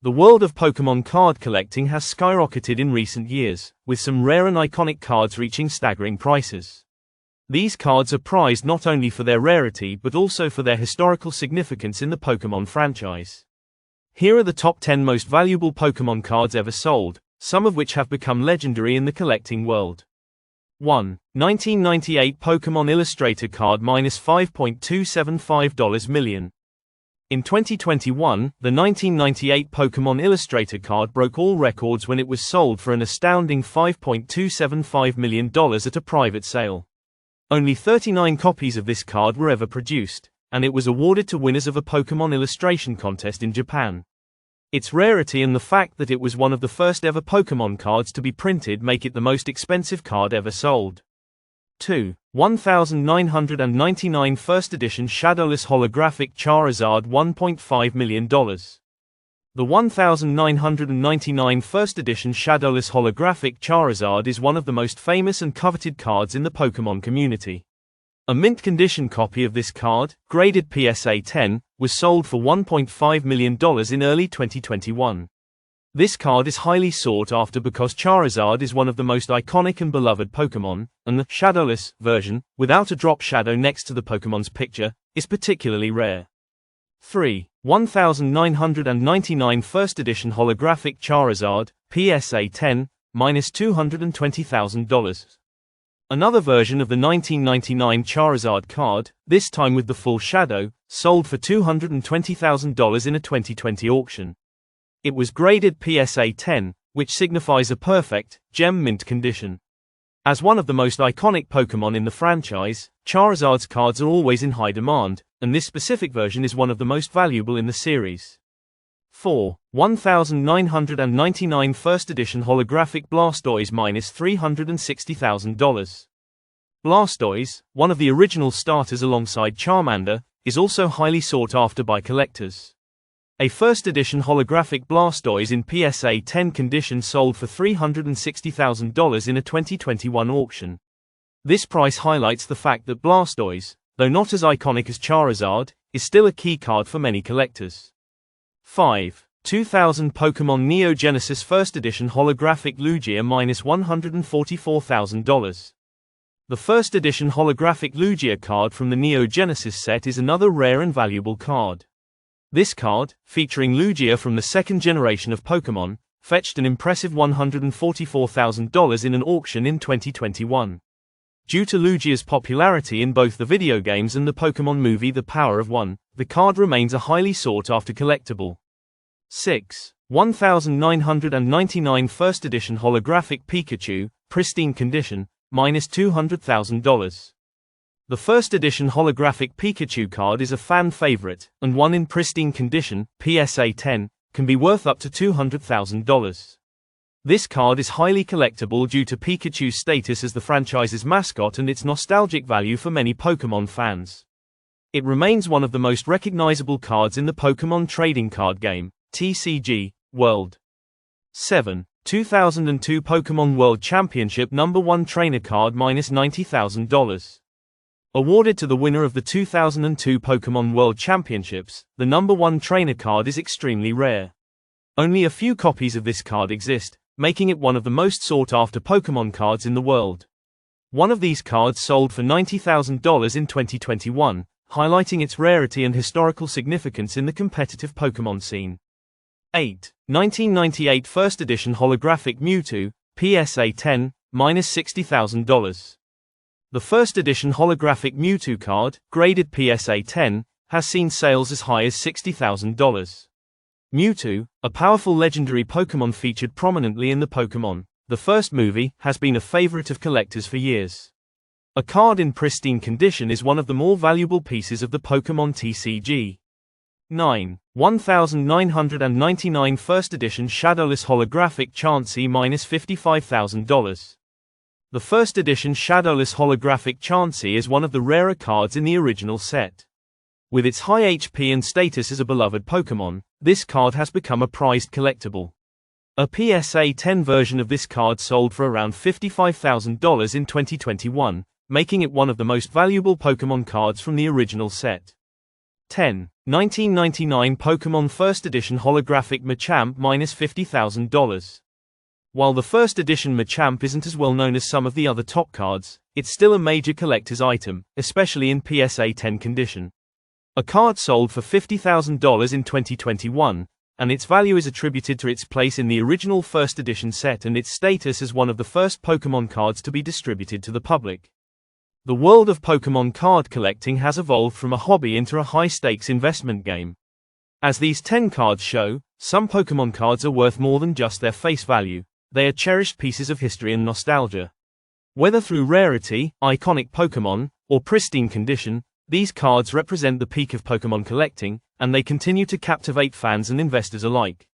The world of Pokémon card collecting has skyrocketed in recent years, with some rare and iconic cards reaching staggering prices. These cards are prized not only for their rarity but also for their historical significance in the Pokémon franchise. Here are the top 10 most valuable Pokémon cards ever sold, some of which have become legendary in the collecting world. 1. 1998 Pokémon Illustrator Card $5.275 million. In 2021, the 1998 Pokémon Illustrator card broke all records when it was sold for an astounding $5.275 million at a private sale. Only 39 copies of this card were ever produced, and it was awarded to winners of a Pokémon illustration contest in Japan. Its rarity and the fact that it was one of the first ever Pokémon cards to be printed make it the most expensive card ever sold. 2. 1999 First Edition Shadowless Holographic Charizard $1.5 million. The 1999 First Edition Shadowless Holographic Charizard is one of the most famous and coveted cards in the Pokémon community. A mint condition copy of this card, graded PSA 10, was sold for $1.5 million in early 2021. This card is highly sought after because Charizard is one of the most iconic and beloved Pokémon, and the shadowless version, without a drop shadow next to the Pokémon's picture, is particularly rare. 3. 1999 First Edition Holographic Charizard, PSA 10, -$220,000. Another version of the 1999 Charizard card, this time with the full shadow, sold for $220,000 in a 2020 auction. It was graded PSA 10, which signifies a perfect, gem mint condition. As one of the most iconic Pokémon in the franchise, Charizard's cards are always in high demand, and this specific version is one of the most valuable in the series. 4. 1999 First Edition Holographic Blastoise -$360,000. Blastoise, one of the original starters alongside Charmander, is also highly sought after by collectors. A First Edition Holographic Blastoise in PSA 10 condition sold for $360,000 in a 2021 auction. This price highlights the fact that Blastoise, though not as iconic as Charizard, is still a key card for many collectors. 5. 2000 Pokémon Neo Genesis First Edition Holographic Lugia -$144,000. The First Edition Holographic Lugia card from the Neo Genesis set is another rare and valuable card. This card, featuring Lugia from the second generation of Pokémon, fetched an impressive $144,000 in an auction in 2021. Due to Lugia's popularity in both the video games and the Pokémon movie The Power of One, the card remains a highly sought-after collectible. 6. 1999 First Edition Holographic Pikachu, pristine condition, -$200,000. The First Edition Holographic Pikachu card is a fan favorite, and one in pristine condition, PSA 10, can be worth up to $200,000. This card is highly collectible due to Pikachu's status as the franchise's mascot and its nostalgic value for many Pokémon fans. It remains one of the most recognizable cards in the Pokémon trading card game, TCG, world. 7. 2002 Pokémon World Championship No. 1 Trainer Card -$90,000. Awarded to the winner of the 2002 Pokémon World Championships, the No. 1 Trainer Card is extremely rare. Only a few copies of this card exist, making it one of the most sought-after Pokémon cards in the world. One of these cards sold for $90,000 in 2021, highlighting its rarity and historical significance in the competitive Pokémon scene. 8. 1998 First Edition Holographic Mewtwo, PSA 10, -$60,000. The First Edition Holographic Mewtwo card, graded PSA 10, has seen sales as high as $60,000. Mewtwo, a powerful legendary Pokémon featured prominently in the Pokémon, the first movie, has been a favorite of collectors for years. A card in pristine condition is one of the more valuable pieces of the Pokémon TCG. 9. 1999 First Edition Shadowless Holographic Chansey -$55,000. The First Edition Shadowless Holographic Chansey is one of the rarer cards in the original set. With its high HP and status as a beloved Pokémon, this card has become a prized collectible. A PSA 10 version of this card sold for around $55,000 in 2021, making it one of the most valuable Pokémon cards from the original set. 10. 1999 Pokémon First Edition Holographic Machamp -$50,000. While the first edition Machamp isn't as well known as some of the other top cards, it's still a major collector's item, especially in PSA 10 condition. A card sold for $50,000 in 2021, and its value is attributed to its place in the original first edition set and its status as one of the first Pokémon cards to be distributed to the public. The world of Pokémon card collecting has evolved from a hobby into a high-stakes investment game. As these 10 cards show, some Pokémon cards are worth more than just their face value. They are cherished pieces of history and nostalgia. Whether through rarity, iconic Pokémon, or pristine condition, these cards represent the peak of Pokémon collecting, and they continue to captivate fans and investors alike.